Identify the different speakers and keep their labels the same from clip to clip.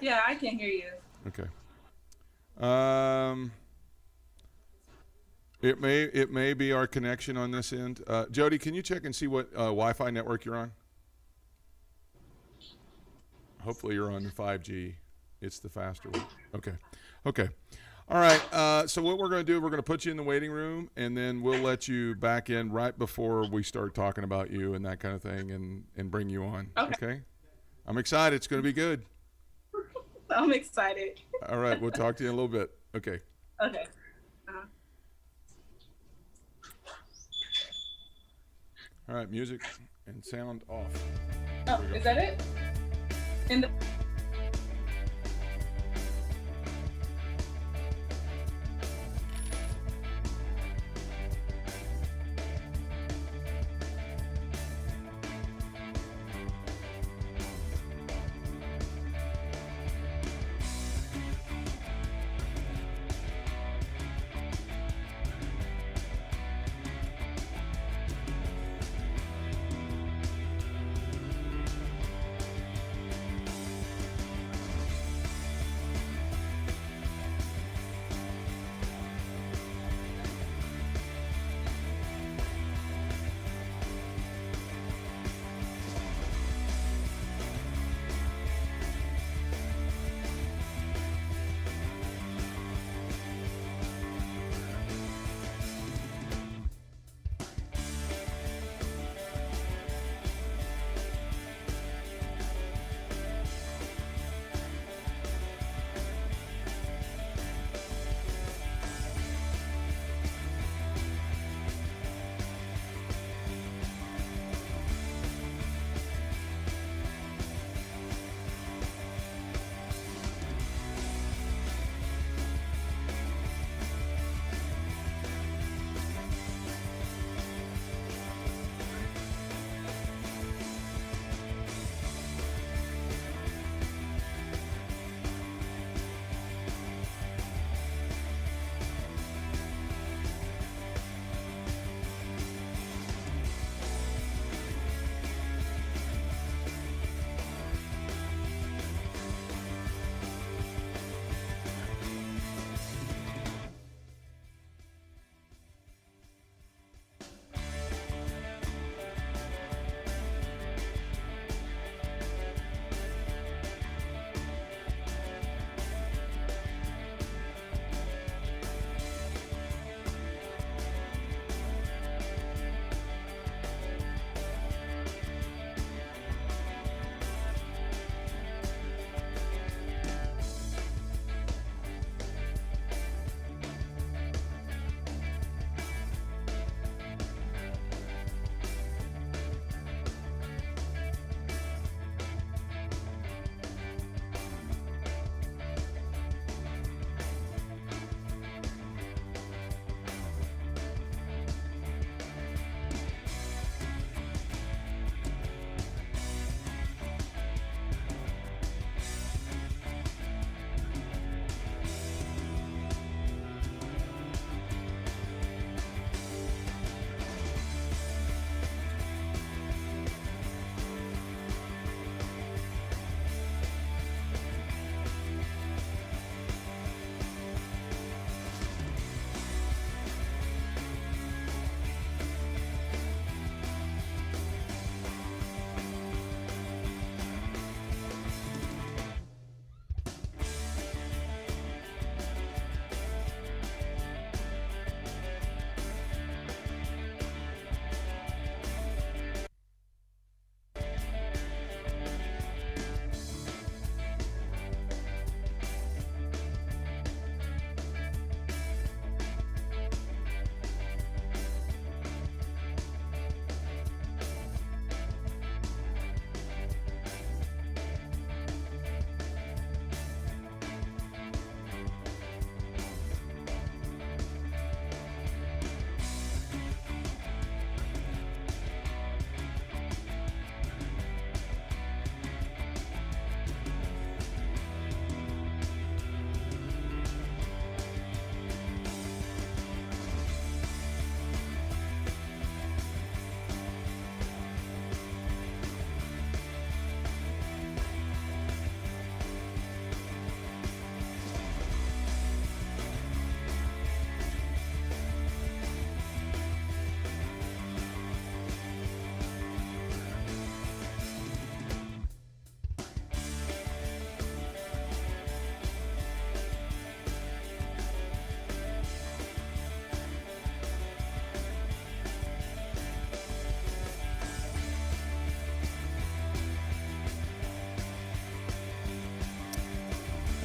Speaker 1: Yeah, I can hear you.
Speaker 2: Okay. It may be our connection on this end. Jody, can you check and see what Wi-Fi network you're on? Hopefully you're on 5G. It's the faster one. Okay. Okay. All right. So what we're going to do, we're going to put you in the waiting room, and then we'll let you back in right before we start talking about you and that kind of thing, and bring you on.
Speaker 1: Okay.
Speaker 2: Okay. I'm excited. It's going to be good.
Speaker 1: I'm excited.
Speaker 2: All right. We'll talk to you in a little bit. Okay.
Speaker 1: Okay. Uh-huh.
Speaker 2: All right. Music and sound off.
Speaker 1: Oh, is that it? In the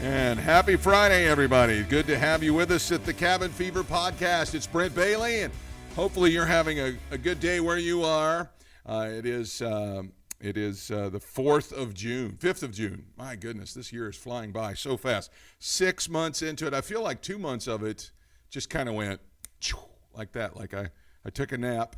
Speaker 2: And happy Friday, everybody. Good to have you with us at the Cabin Fever Podcast. It's Brent Bailey, and hopefully you're having a good day where you are. It is the 4th of June, 5th of June. My goodness, this year is flying by so fast. 6 months into it. I feel like 2 months of it just kind of went like that. Like I took a nap,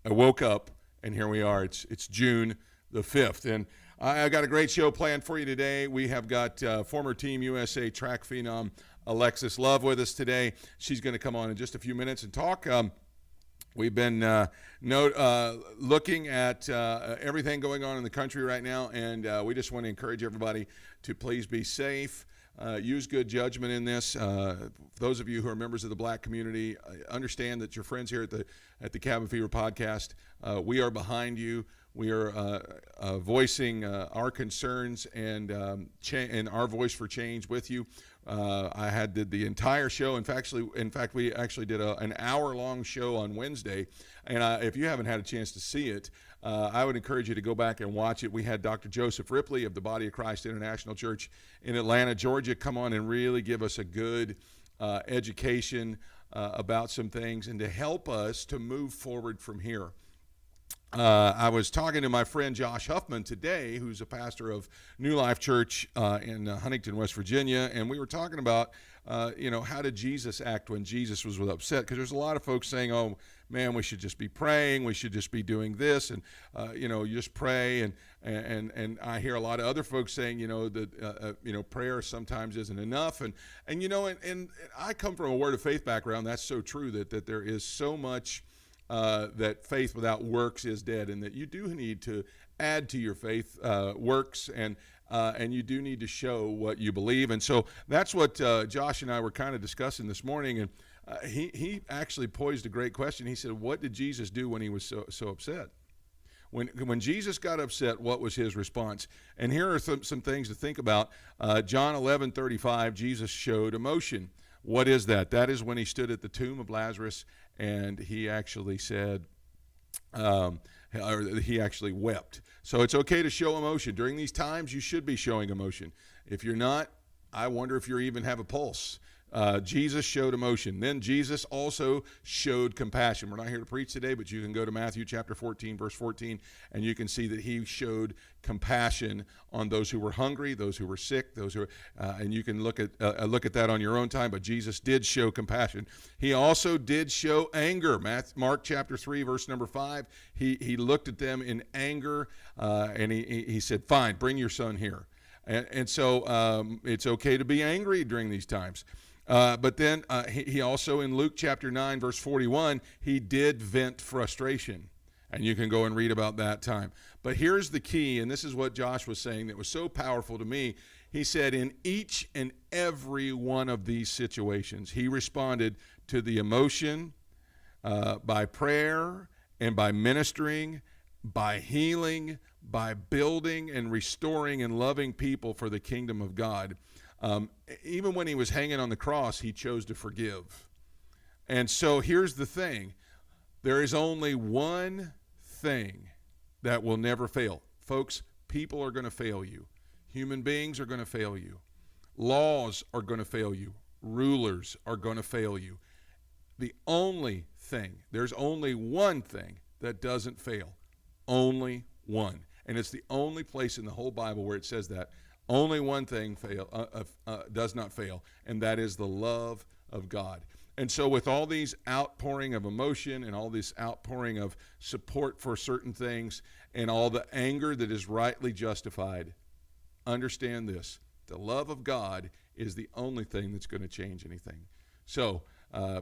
Speaker 2: I woke up, and here we are. It's June the 5th. And I got a great show planned for you today. We have got former Team USA track phenom Alexis Love with us today. She's going to come on in just a few minutes and talk. We've been looking at everything going on in the country right now, and we just want to encourage everybody to please be safe. Use good judgment in this. Those of you who are members of the black community, understand that your friends here at the Cabin Fever Podcast, we are behind you. We are voicing our concerns and our voice for change with you. I did the entire show. In fact, we actually did an hour-long show on Wednesday. And if you haven't had a chance to see it, I would encourage you to go back and watch it. We had Dr. Joseph Ripley of the Body of Christ International Church in Atlanta, Georgia, come on and really give us a good education about some things and to help us to move forward from here. I was talking to my friend Josh Huffman today, who's a pastor of New Life Church in Huntington, West Virginia, and we were talking about, how did Jesus act when Jesus was upset? Because there's a lot of folks saying, oh, man, we should just be praying, we should just be doing this, and, you just pray, and I hear a lot of other folks saying, that, prayer sometimes isn't enough, and I come from a Word of Faith background. That's so true that there is so much that faith without works is dead, and that you do need to add to your faith works, and you do need to show what you believe. And so that's what Josh and I were kind of discussing this morning, and he actually posed a great question. He said, what did Jesus do when he was so upset? When Jesus got upset, what was his response? And here are some things to think about. John 11:35, Jesus showed emotion. What is that? That is when he stood at the tomb of Lazarus and he actually said, or he actually wept. So it's okay to show emotion. During these times, you should be showing emotion. If you're not, I wonder if you even have a pulse. Jesus showed emotion. Then Jesus also showed compassion. We're not here to preach today, but you can go to Matthew chapter 14, verse 14, and you can see that he showed compassion on those who were hungry, those who were sick, and you can look at that on your own time, but Jesus did show compassion. He also did show anger. Mark chapter 3, verse number 5, he looked at them in anger, and he said, fine, bring your son here. And so it's okay to be angry during these times. But then he also, in Luke chapter 9, verse 41, he did vent frustration. And you can go and read about that time. But here's the key, and this is what Josh was saying that was so powerful to me. He said, in each and every one of these situations, he responded to the emotion by prayer and by ministering, by healing, by building and restoring and loving people for the kingdom of God. Even when he was hanging on the cross, he chose to forgive. And so here's the thing. There is only one thing that will never fail. Folks, people are going to fail you. Human beings are going to fail you. Laws are going to fail you. Rulers are going to fail you. There's only one thing that doesn't fail. Only one. And it's the only place in the whole Bible where it says that. Only one thing does not fail, and that is the love of God. And so with all these outpouring of emotion and all this outpouring of support for certain things and all the anger that is rightly justified, understand this. The love of God is the only thing that's going to change anything. So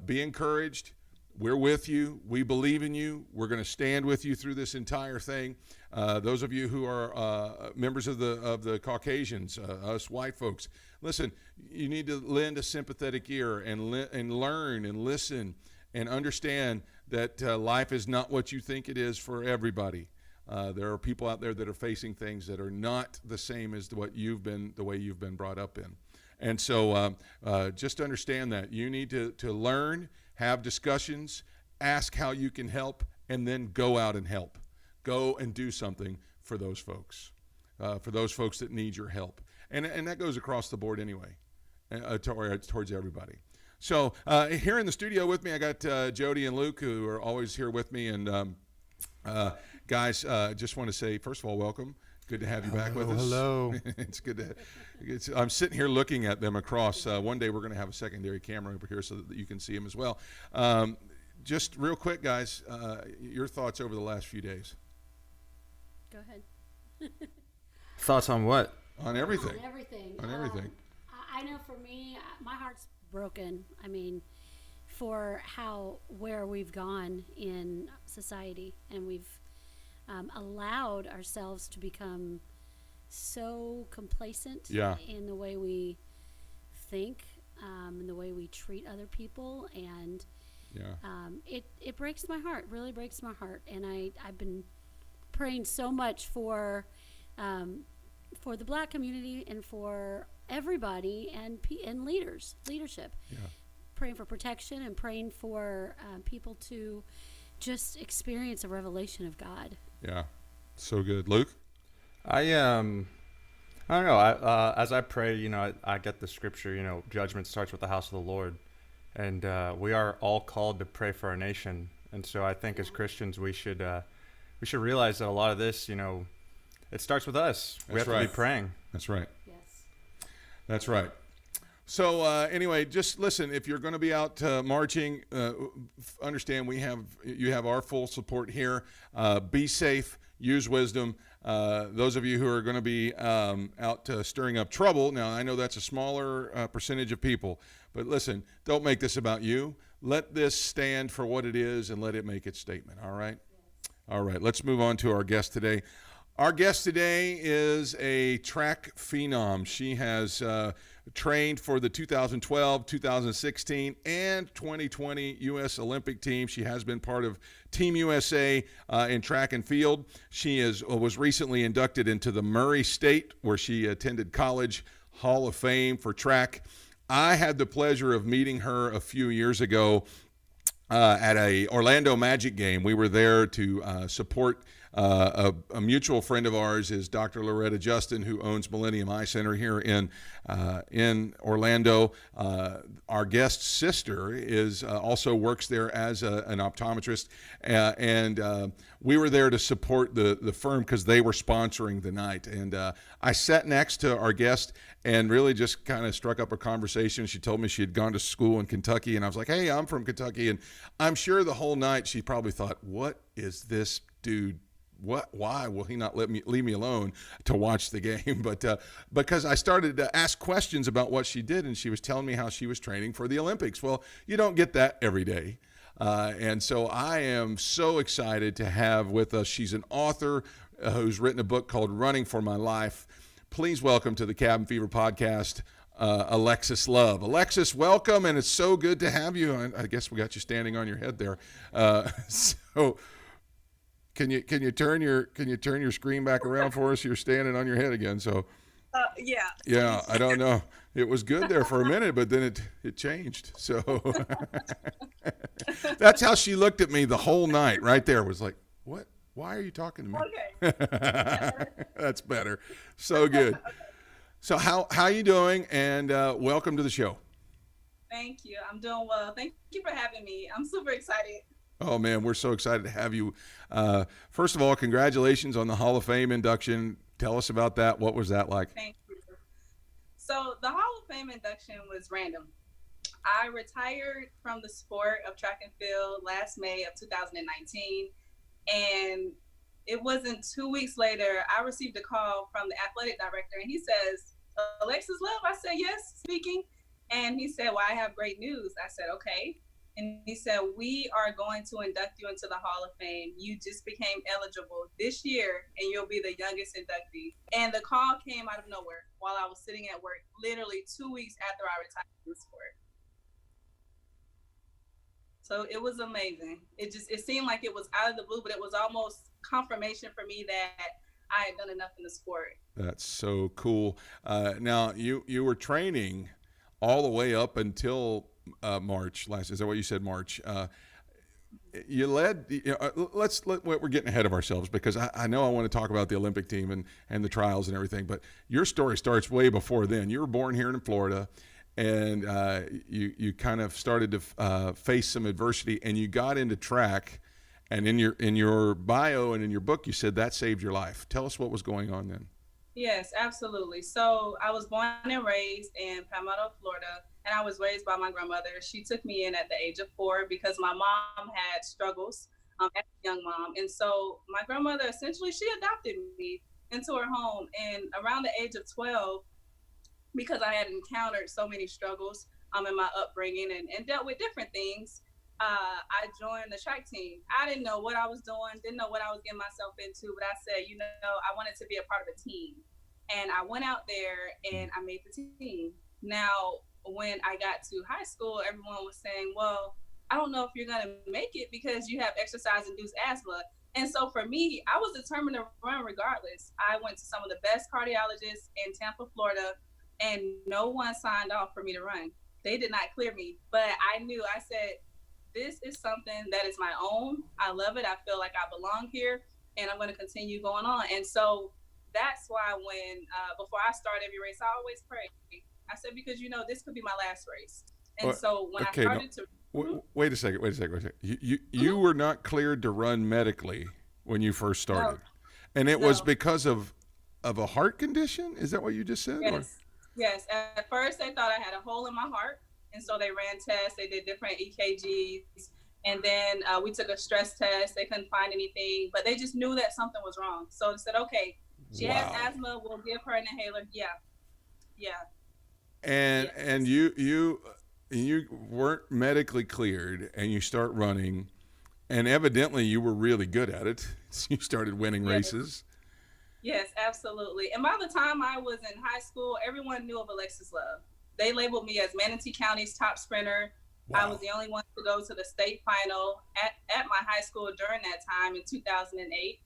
Speaker 2: be encouraged. We're with you. We believe in you. We're going to stand with you through this entire thing. Those of you who are members of the Caucasians, us white folks, listen, you need to lend a sympathetic ear and learn and listen and understand that life is not what you think it is for everybody. There are people out there that are facing things that are not the same as the way you've been brought up in. And so just understand that. You need to learn, have discussions, ask how you can help, and then go out and help. Go and do something for those folks that need your help. and that goes across the board anyway, towards everybody. So here in the studio with me, I got Jody and Luke, who are always here with me. And guys, just want to say, first of all, welcome. Good to have you back with us.
Speaker 3: Hello.
Speaker 2: It's good to. I'm sitting here looking at them across. One day we're going to have a secondary camera over here so that you can see them as well. Just real quick, guys, your thoughts over the last few days?
Speaker 4: Go ahead.
Speaker 3: Thoughts on what?
Speaker 2: On everything.
Speaker 4: On everything.
Speaker 2: On everything.
Speaker 4: I know for me, my heart's broken. I mean, for where we've gone in society, and we've allowed ourselves to become so complacent in the way we think, in the way we treat other people, and it breaks my heart. Really breaks my heart. And I've been praying so much for the Black community and for everybody and leadership. Yeah. Praying for protection and praying for people to just experience a revelation of God.
Speaker 2: Yeah, so good. Luke?
Speaker 3: I don't know. As I pray, I get the scripture, judgment starts with the house of the Lord. And we are all called to pray for our nation. And so I think as Christians, we should realize that a lot of this, it starts with us. We have to be praying.
Speaker 2: That's right.
Speaker 4: Yes.
Speaker 2: That's right. So anyway, just listen. If you're going to be out marching, understand you have our full support here. Be safe. Use wisdom. Those of you who are going to be out stirring up trouble. Now, I know that's a smaller percentage of people, but listen, don't make this about you. Let this stand for what it is and let it make its statement. All right? Yes. All right. Let's move on to our guest today. Our guest today is a track phenom. She has trained for the 2012, 2016, and 2020 U.S. Olympic team. She has been part of Team USA in track and field. She was recently inducted into the Murray State, where she attended college, Hall of Fame for track. I had the pleasure of meeting her a few years ago at a Orlando Magic game. We were there to support a mutual friend of ours is Dr. Loretta Justin, who owns Millennium Eye Center here in Orlando. Our guest's sister also works there as an optometrist, and we were there to support the firm because they were sponsoring the night. And I sat next to our guest and really just kind of struck up a conversation. She told me she had gone to school in Kentucky, and I was like, "Hey, I'm from Kentucky." And I'm sure the whole night she probably thought, "What is this dude? Why will he not leave me alone to watch the game?" But because I started to ask questions about what she did, and she was telling me how she was training for the Olympics. Well, you don't get that every day. And so I am so excited to have with us, she's an author who's written a book called Running for My Life. Please welcome to the Cabin Fever podcast, Alexis Love. Alexis, welcome, and it's so good to have you. I guess we got you standing on your head there. So can you turn your screen back around for us? You're standing on your head again. So
Speaker 1: yeah.
Speaker 2: Yeah, I don't know. It was good there for a minute, but then it changed. So that's how she looked at me the whole night. Right there was like, "What? Why are you talking to me?"
Speaker 1: Okay.
Speaker 2: That's better. So good. Okay. So how you doing? And welcome to the show.
Speaker 1: Thank you. I'm doing well. Thank you for having me. I'm super excited.
Speaker 2: Oh, man, we're so excited to have you. First of all, congratulations on the Hall of Fame induction. Tell us about that. What was that like?
Speaker 1: Thank you. So the Hall of Fame induction was random. I retired from the sport of track and field last May of 2019. And it wasn't 2 weeks later, I received a call from the athletic director, and he says, "Alexis Love?" I said, "Yes, speaking." And he said, "Well, I have great news." I said, "Okay." And he said, "We are going to induct you into the Hall of Fame. You just became eligible this year, and you'll be the youngest inductee." And the call came out of nowhere while I was sitting at work, literally 2 weeks after I retired from the sport. So it was amazing. It seemed like it was out of the blue, but it was almost confirmation for me that I had done enough in the sport.
Speaker 2: That's so cool. Now you were training all the way up until March last. Is that what you said? March. you led. We're getting ahead of ourselves because I know I want to talk about the Olympic team and the trials and everything. But your story starts way before then. You were born here in Florida, and you kind of started to face some adversity, and you got into track. And in your bio and in your book, you said that saved your life. Tell us what was going on then.
Speaker 1: Yes, absolutely. So I was born and raised in Palmetto, Florida, and I was raised by my grandmother. She took me in at the age of 4 because my mom had struggles as a young mom. And so my grandmother, essentially, she adopted me into her home. And around the age of 12, because I had encountered so many struggles in my upbringing and dealt with different things, I joined the track team. I didn't know what I was doing, didn't know what I was getting myself into, but I said, I wanted to be a part of a team. And I went out there and I made the team. Now, when I got to high school, everyone was saying, well, I don't know if you're going to make it because you have exercise-induced asthma. And so for me, I was determined to run regardless. I went to some of the best cardiologists in Tampa, Florida, and no one signed off for me to run. They did not clear me, but I said, this is something that is my own. I love it. I feel like I belong here, and I'm going to continue going on. And so that's why when before I start every race, I always pray. I said, because this could be my last race. And so when I started to
Speaker 2: wait a second. You were not cleared to run medically when you first started, and it was because of a heart condition. Is that what you just said?
Speaker 1: Yes. At first, they thought I had a hole in my heart, and so they ran tests. They did different EKGs, and then we took a stress test. They couldn't find anything, but they just knew that something was wrong. So they said, okay, she has asthma. We'll give her an inhaler. Yeah.
Speaker 2: And you weren't medically cleared, and you start running, and evidently you were really good at it. So you started winning races.
Speaker 1: Yes, absolutely. And by the time I was in high school, everyone knew of Alexis Love. They labeled me as Manatee County's top sprinter. Wow. I was the only one to go to the state final at my high school during that time in 2008.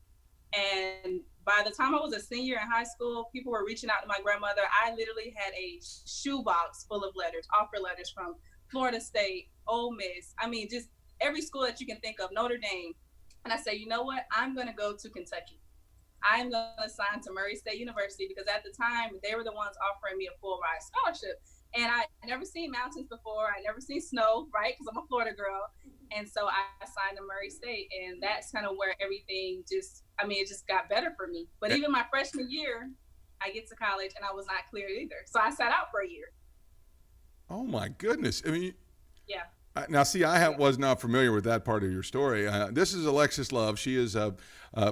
Speaker 1: And by the time I was a senior in high school, people were reaching out to my grandmother. I literally had a shoebox full of letters, offer letters from Florida State, Ole Miss. I mean, just every school that you can think of, Notre Dame. And I said, you know what? I'm going to go to Kentucky. I'm going to sign to Murray State University because at the time, they were the ones offering me a full ride scholarship. And I never seen mountains before. I never seen snow, right? Because I'm a Florida girl. And so I signed to Murray State. And that's kind of where everything it just got better for me. But even my freshman year, I get to college and I was not cleared either. So I sat out for a year.
Speaker 2: Oh, my goodness. I mean,
Speaker 1: yeah.
Speaker 2: Now, see, was not familiar with that part of your story. This is Alexis Love. She is a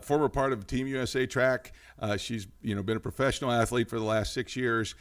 Speaker 2: former part of Team USA track. She's been a professional athlete for the last 6 years,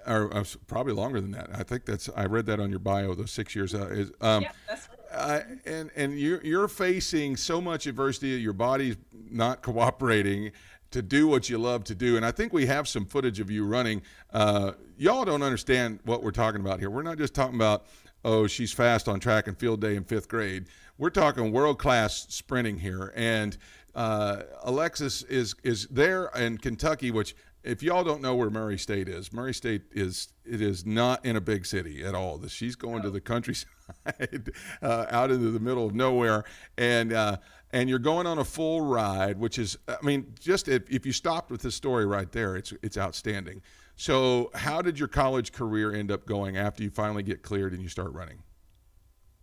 Speaker 2: or probably longer than that. I think I read that on your bio. Those 6 years
Speaker 1: yeah, that's right.
Speaker 2: and you're facing so much adversity. Your body's not cooperating to do what you love to do. And I think we have some footage of you running. Y'all don't understand what we're talking about here. We're not just talking about, oh, she's fast on track and field day in 5th grade. We're talking world-class sprinting here. And Alexis is there in Kentucky, which if y'all don't know where Murray State is it is not in a big city at all. She's going to the countryside out into the middle of nowhere. And you're going on a full ride, which is, I mean, just if you stopped with this story right there, it's outstanding. So how did your college career end up going after you finally get cleared and you start running?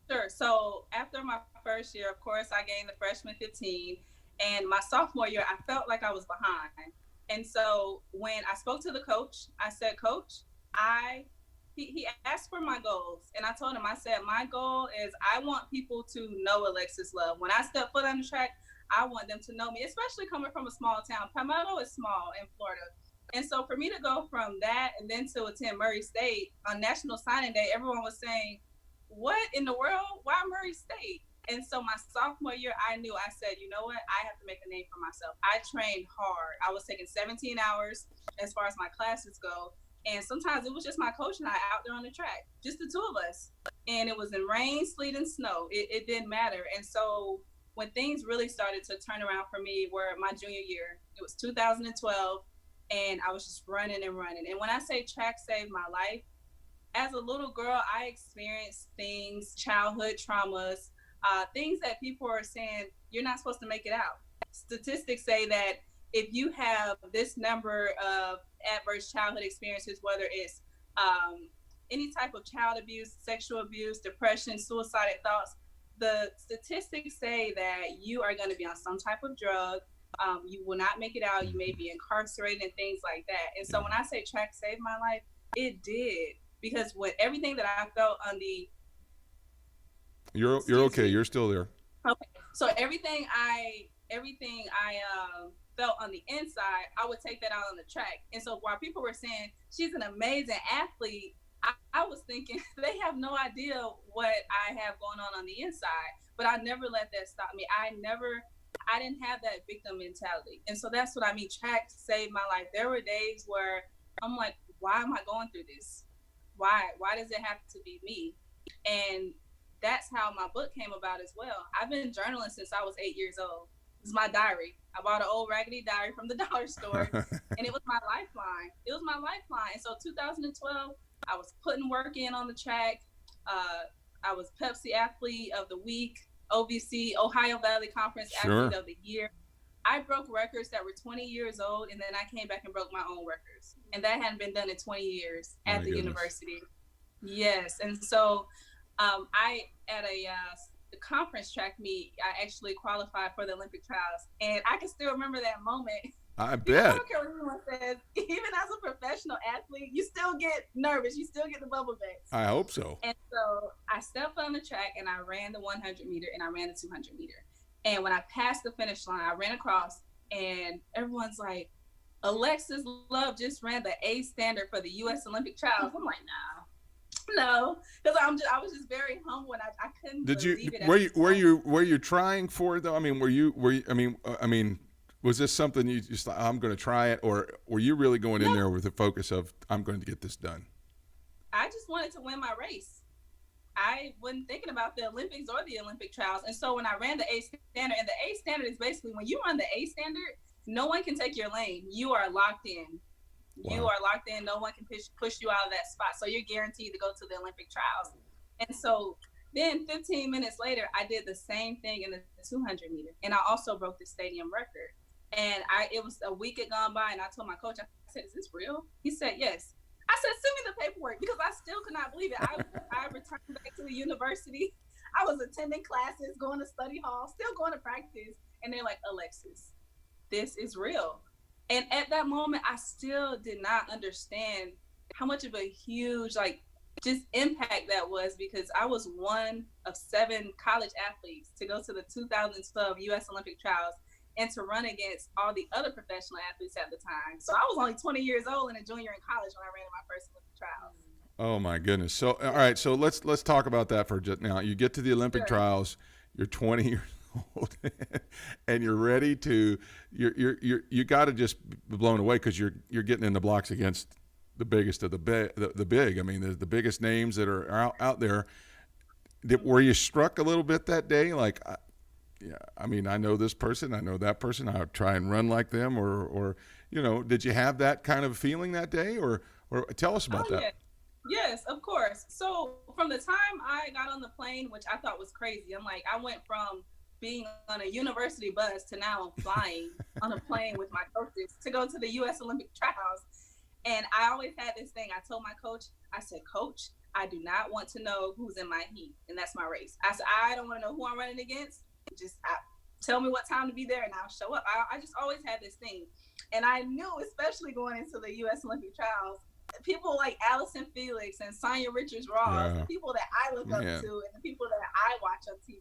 Speaker 1: Sure. So after my first year, of course, I gained the freshman 15. And my sophomore year, I felt like I was behind. And so when I spoke to the coach, I said, Coach, he asked for my goals. And I told him, I said, my goal is I want people to know Alexis Love. When I step foot on the track, I want them to know me, especially coming from a small town. Palmetto is small in Florida. And so for me to go from that and then to attend Murray State on National Signing Day, everyone was saying, what in the world? Why Murray State? And so my sophomore year, I said, you know what? I have to make a name for myself. I trained hard. I was taking 17 hours as far as my classes go. And sometimes it was just my coach and I out there on the track, just the two of us. And it was in rain, sleet, and snow. It didn't matter. And so when things really started to turn around for me were my junior year. It was 2012. And I was just running and running. And when I say track saved my life, as a little girl, I experienced things, childhood traumas, things that people are saying you're not supposed to make it out. Statistics say that if you have this number of adverse childhood experiences, whether it's any type of child abuse, sexual abuse, depression, suicidal thoughts, the statistics say that you are going to be on some type of drug. You will not make it out. You may be incarcerated and things like that. And so when I say track saved my life, it did, because with everything that I felt on the
Speaker 2: You're okay. You're still there.
Speaker 1: Okay. So everything I felt on the inside, I would take that out on the track. And so while people were saying she's an amazing athlete, I was thinking they have no idea what I have going on the inside. But I never let that stop me. I didn't have that victim mentality. And so that's what I mean. Track saved my life. There were days where I'm like, why am I going through this? Why does it have to be me? And that's how my book came about as well. I've been journaling since I was 8 years old. It's my diary. I bought an old raggedy diary from the dollar store, and it was my lifeline. It was my lifeline. And so 2012, I was putting work in on the track. I was Pepsi Athlete of the Week, OVC, Ohio Valley Conference Athlete of the Year. I broke records that were 20 years old, and then I came back and broke my own records. And that hadn't been done in 20 years at the university. Yes. And so at a conference track meet, I actually qualified for the Olympic trials. And I can still remember that moment.
Speaker 2: I bet.
Speaker 1: I don't care what anyone says. Even as a professional athlete, you still get nervous. You still get the bubble bags.
Speaker 2: I hope so.
Speaker 1: And so I stepped on the track and I ran the 100 meter and I ran the 200 meter. And when I passed the finish line, I ran across and everyone's like, Alexis Love just ran the A standard for the U.S. Olympic trials. I'm like, no, because I was just very humble and I couldn't believe it.
Speaker 2: Were you trying for it though? I mean, I mean, was this something you just thought, I'm going to try it, or were you really going in there with the focus of I'm going to get this done?
Speaker 1: I just wanted to win my race. I wasn't thinking about the Olympics or the Olympic trials. And so when I ran the A standard, and the A standard is basically when you run the A standard, no one can take your lane. You are locked in. Wow. You are locked in. No one can push you out of that spot. So you're guaranteed to go to the Olympic trials. And so then 15 minutes later, I did the same thing in the 200 meter. And I also broke the stadium record. And it was a week had gone by, and I told my coach, I said, is this real? He said, yes. I said, send me the paperwork, because I still could not believe it. I returned back to the university. I was attending classes, going to study hall, still going to practice. And they're like, Alexis, this is real. And at that moment, I still did not understand how much of a huge, just impact that was, because I was one of 7 college athletes to go to the 2012 U.S. Olympic trials and to run against all the other professional athletes at the time. So I was only 20 years old and a junior in college when I ran my first Olympic trials.
Speaker 2: Oh my goodness. So, all right. So let's talk about that for just now. You get to the Olympic trials, you're 20 years old and you're ready to, you got to just be blown away, because you're getting in the blocks against the biggest of the big. I mean, the biggest names that are out there. Were you struck a little bit that day? Like, yeah, I mean, I know this person, I know that person, I'll try and run like them, or did you have that kind of feeling that day, or tell us about that?
Speaker 1: Yeah. Yes, of course. So from the time I got on the plane, which I thought was crazy, I went from being on a university bus to now flying on a plane with my coaches to go to the U.S. Olympic trials. And I always had this thing. I told my coach, I said, Coach, I do not want to know who's in my heat, and that's my race. I said, I don't want to know who I'm running against. Just tell me what time to be there and I'll show up. I just always had this thing. And I knew, especially going into the U.S. Olympic trials, people like Allison Felix and Sonia Richards-Ross, the people that I look up to and the people that I watch on TV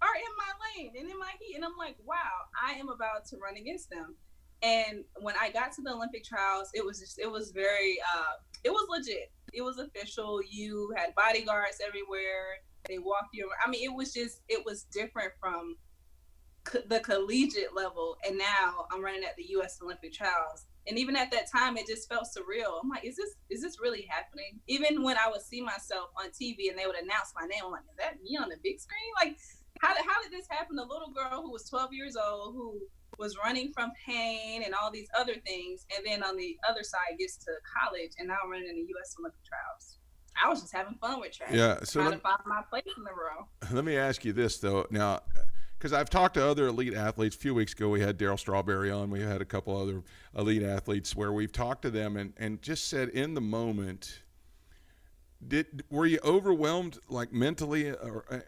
Speaker 1: are in my lane and in my heat. And I'm like, wow, I am about to run against them. And when I got to the Olympic trials, it was very, it was legit. It was official. You had bodyguards everywhere. They walked you around. I mean, it was different from the collegiate level. And now I'm running at the U.S. Olympic trials. And even at that time, it just felt surreal. I'm like, is this really happening? Even when I would see myself on TV and they would announce my name, I'm like, is that me on the big screen? Like, how did this happen? A little girl who was 12 years old, who was running from pain and all these other things, and then on the other side gets to college, and now I'm running in the U.S. Olympic trials. I was just having fun with track.
Speaker 2: Yeah. So
Speaker 1: Trying to find my place in the row.
Speaker 2: let me ask you this though. Now, because I've talked to other elite athletes. A few weeks ago, we had Daryl Strawberry on. We had a couple other elite athletes where we've talked to them and just said in the moment, were you overwhelmed like mentally?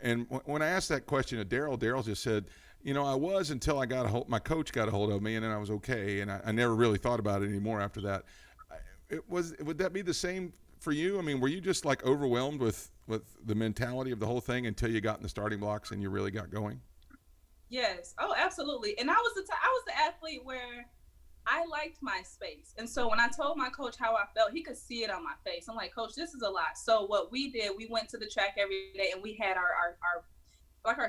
Speaker 2: And when I asked that question to Daryl, Daryl just said, I was until I got my coach got a hold of me, and then I was okay, and I never really thought about it anymore after that. Would that be the same for you? I mean, were you just like overwhelmed with the mentality of the whole thing until you got in the starting blocks and you really got going?
Speaker 1: Yes. Oh, absolutely. And I was the athlete where I liked my space. And so when I told my coach how I felt, he could see it on my face. I'm like, Coach, this is a lot. So what we did, we went to the track every day, and we had our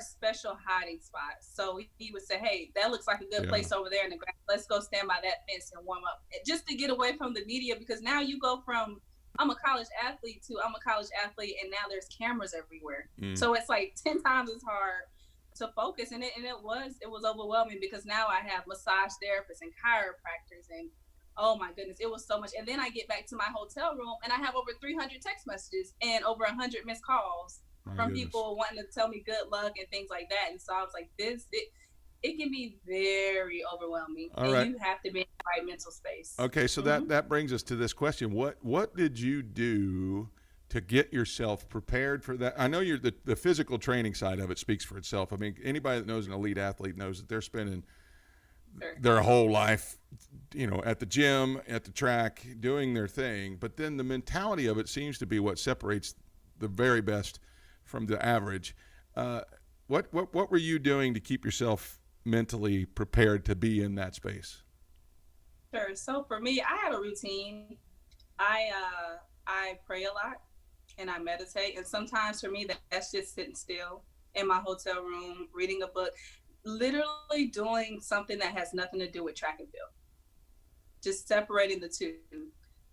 Speaker 1: special hiding spot. So he would say, hey, that looks like a good place over there in the grass. Let's go stand by that fence and warm up, just to get away from the media, because now you go from I'm a college athlete to I'm a college athlete, and now there's cameras everywhere. So it's like 10 times as hard to focus, and it was overwhelming, because now I have massage therapists and chiropractors, and oh my goodness, it was so much. And then I get back to my hotel room, and I have over 300 text messages and over 100 missed calls from people wanting to tell me good luck and things like that. And so I was like, it can be very overwhelming.
Speaker 2: All
Speaker 1: and
Speaker 2: right.
Speaker 1: You have to be in the right mental space.
Speaker 2: Okay, so that brings us to this question: What did you do to get yourself prepared for that? I know you're the physical training side of it speaks for itself. I mean, anybody that knows an elite athlete knows that they're spending their whole life, at the gym, at the track, doing their thing. But then the mentality of it seems to be what separates the very best from the average. What were you doing to keep yourself mentally prepared to be in that space?
Speaker 1: Sure. So for me, I have a routine. I pray a lot and I meditate. And sometimes for me, that's just sitting still in my hotel room, reading a book, literally doing something that has nothing to do with track and field, just separating the two.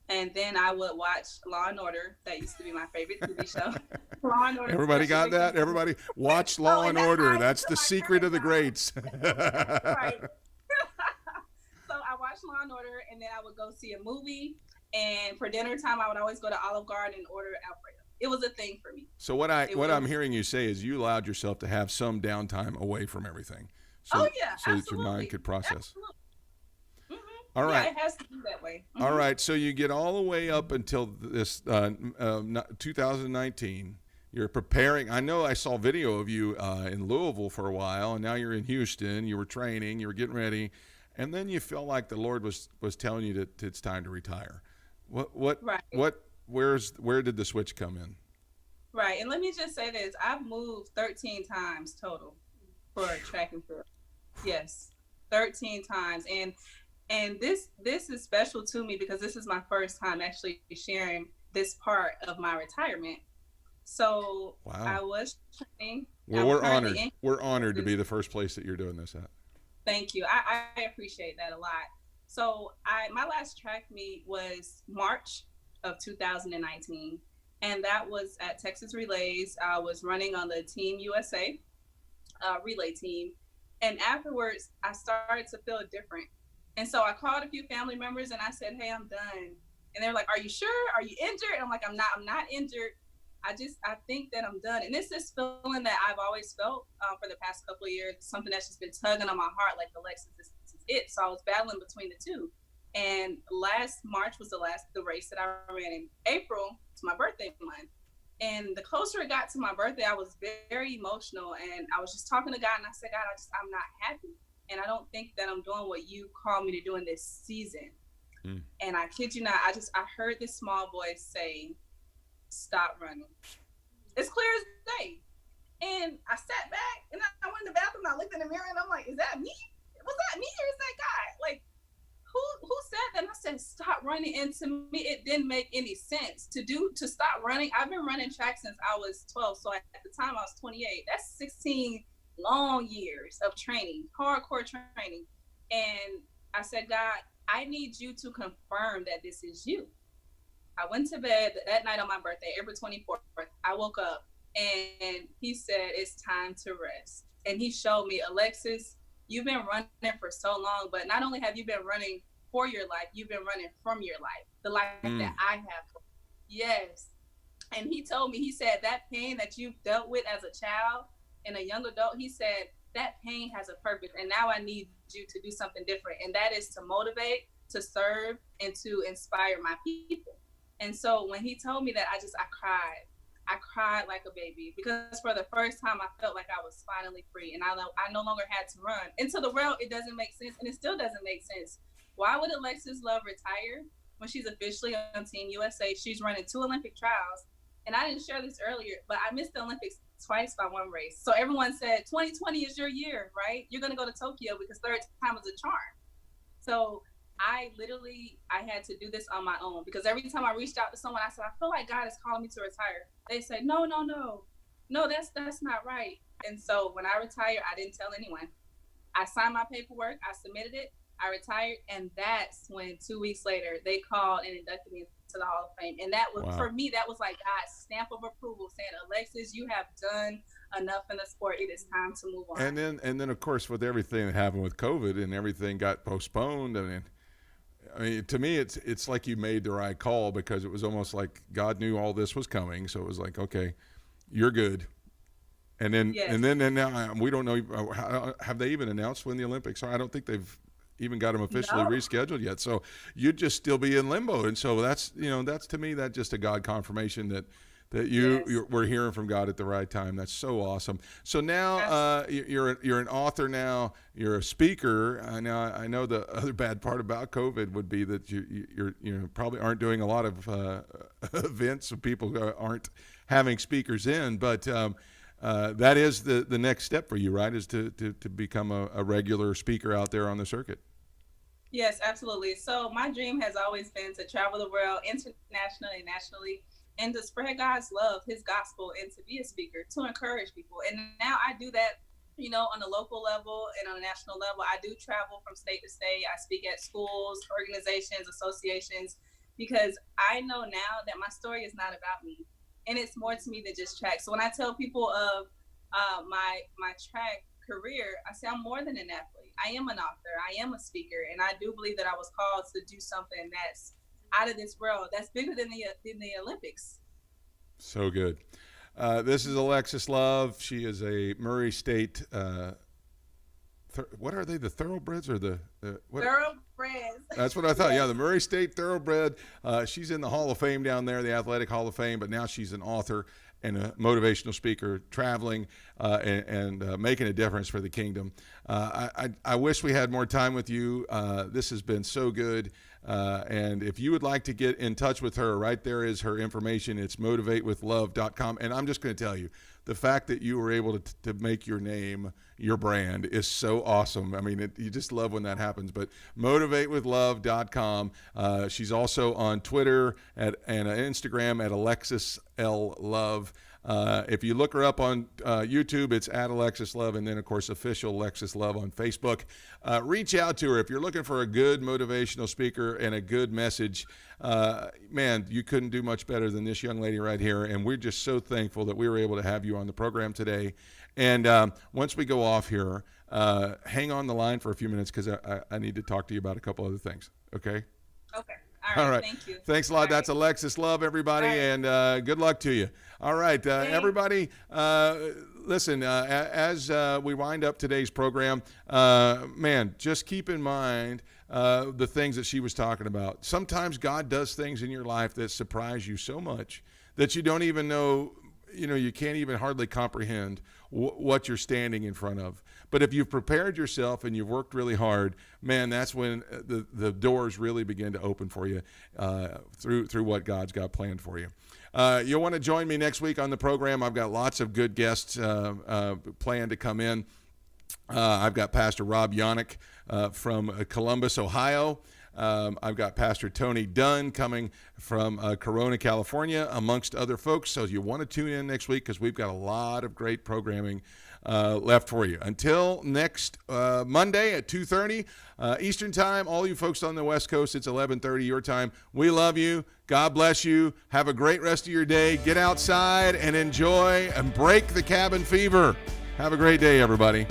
Speaker 1: And then I would watch Law and Order. That used to be my favorite TV show. Law and Order.
Speaker 2: Everybody got that? Everybody watch Law and Order. That's the secret of the greats.
Speaker 1: Right. So I watched Law and Order, and then I would go see a movie. And for dinner time, I would always go to Olive Garden and order Alfredo. It was a thing for me.
Speaker 2: So what I'm hearing you say is you allowed yourself to have some downtime away from everything. So,
Speaker 1: oh yeah,
Speaker 2: so that your mind could process.
Speaker 1: Absolutely.
Speaker 2: All right.
Speaker 1: Yeah, it has to be that way.
Speaker 2: All right. So you get all the way up until this 2019. You're preparing. I know I saw video of you in Louisville for a while, and now you're in Houston. You were training. You were getting ready, and then you felt like the Lord was telling you that it's time to retire. Where did the switch come in?
Speaker 1: Right. And let me just say this: I've moved 13 times total for track and field. Yes, 13 times, and this is special to me because this is my first time actually sharing this part of my retirement. So wow. I was training.
Speaker 2: Well, we're honored. We're honored to be the first place that you're doing this at.
Speaker 1: Thank you. I appreciate that a lot. So my last track meet was March of 2019, and that was at Texas Relays. I was running on the Team USA relay team, and afterwards I started to feel different. And so I called a few family members and I said, hey, I'm done. And they're like, are you sure? Are you injured? And I'm like, I'm not injured. I think that I'm done. And it's this feeling that I've always felt for the past couple of years, something that's just been tugging on my heart, like Alexis, this is it. So I was battling between the two. And last March was the race that I ran in April. It's my birthday month. And the closer it got to my birthday, I was very emotional. And I was just talking to God and I said, God, I'm not happy. And I don't think that I'm doing what you called me to do in this season. And I kid you not, I heard this small voice say, stop running. It's clear as day. And I sat back and I went in the bathroom and I looked in the mirror and I'm like, is that me? Was that me or is that God? Like, who said that? And I said, stop running. And to me, it didn't make any sense to stop running. I've been running track since I was 12. So at the time I was 28. That's 16 long years of training, hardcore training. And I said, God, I need you to confirm that this is you. I went to bed that night on my birthday, April 24th. I woke up and he said, it's time to rest. And he showed me, Alexis, you've been running for so long, but not only have you been running for your life, you've been running from your life, the life that I have. Yes. And he told me, he said, that pain that you've dealt with as a child and a young adult, he said, that pain has a purpose. And now I need you to do something different. And that is to motivate, to serve, and to inspire my people. And so when he told me that, I cried. I cried like a baby, because for the first time I felt like I was finally free, and I no longer had to run into the world. It doesn't make sense, and it still doesn't make sense. Why would Alexis Love retire when she's officially on Team USA? She's running 2 Olympic trials, and I didn't share this earlier, but I missed the Olympics twice by 1 race. So everyone said 2020 is your year, right? You're going to go to Tokyo because third time is a charm. So I had to do this on my own, because every time I reached out to someone, I said, I feel like God is calling me to retire. They say, no, that's not right. And so when I retired, I didn't tell anyone. I signed my paperwork, I submitted it, I retired, and that's when 2 weeks later they called and inducted me to the Hall of Fame. And that was, for me, that was like God's stamp of approval, saying, Alexis, you have done enough in the sport. It is time to move on.
Speaker 2: And then of course, with everything that happened with COVID and everything got postponed, I mean, to me, it's like you made the right call, because it was almost like God knew all this was coming. So it was like, okay, you're good. And then,
Speaker 1: yes.
Speaker 2: and now we don't know. Have they even announced when the Olympics are? I don't think they've even got them officially rescheduled yet. So you'd just still be in limbo. And so that's to me, that's just a God confirmation that we're hearing from God at the right time. That's so awesome. So now you're an author now. You're a speaker. Now I know the other bad part about COVID would be that you probably aren't doing a lot of events, so people aren't having speakers in. But that is the next step for you, right? Is to become a regular speaker out there on the circuit.
Speaker 1: Yes, absolutely. So my dream has always been to travel the world, internationally and nationally, and to spread God's love, his gospel, and to be a speaker, to encourage people. And now I do that, on a local level and on a national level. I do travel from state to state. I speak at schools, organizations, associations, because I know now that my story is not about me, and it's more to me than just track. So when I tell people of my track career, I say I'm more than an athlete. I am an author. I am a speaker, and I do believe that I was called to do something that's out of this world, that's bigger than the Olympics.
Speaker 2: So good. This is Alexis Love. She is a Murray State. What are they? The thoroughbreds or the what?
Speaker 1: Thoroughbreds?
Speaker 2: That's what I thought. Yeah, the Murray State thoroughbred. She's in the Hall of Fame down there, the Athletic Hall of Fame. But now she's an author and a motivational speaker, traveling and making a difference for the kingdom. I wish we had more time with you. This has been so good. And if you would like to get in touch with her, right there is her information. It's motivatewithlove.com. And I'm just going to tell you, the fact that you were able to make your name your brand is so awesome. I mean, you just love when that happens. But motivatewithlove.com. She's also on Twitter and Instagram at Alexis L. Love. If you look her up on YouTube, it's at Alexis Love, and then, of course, official Alexis Love on Facebook. Reach out to her. If you're looking for a good motivational speaker and a good message, man, you couldn't do much better than this young lady right here, and we're just so thankful that we were able to have you on the program today. And once we go off here, hang on the line for a few minutes, because I need to talk to you about a couple other things, okay?
Speaker 1: Okay.
Speaker 2: All right.
Speaker 1: Thank you.
Speaker 2: Thanks a lot. That's Alexis Love, everybody, and good luck to you. All right, everybody, listen, as we wind up today's program, man, just keep in mind the things that she was talking about. Sometimes God does things in your life that surprise you so much that you don't even know, you can't even hardly comprehend what you're standing in front of. But if you've prepared yourself and you've worked really hard, man, that's when the doors really begin to open for you through what God's got planned for you. You'll want to join me next week on the program. I've got lots of good guests planned to come in. I've got Pastor Rob Yannick from Columbus, Ohio. I've got Pastor Tony Dunn coming from Corona, California, amongst other folks. So you want to tune in next week, because we've got a lot of great programming left for you. Until next Monday at 2:30 Eastern Time, all you folks on the West Coast, it's 11:30 your time. We love you. God bless you. Have a great rest of your day. Get outside and enjoy and break the cabin fever. Have a great day, everybody.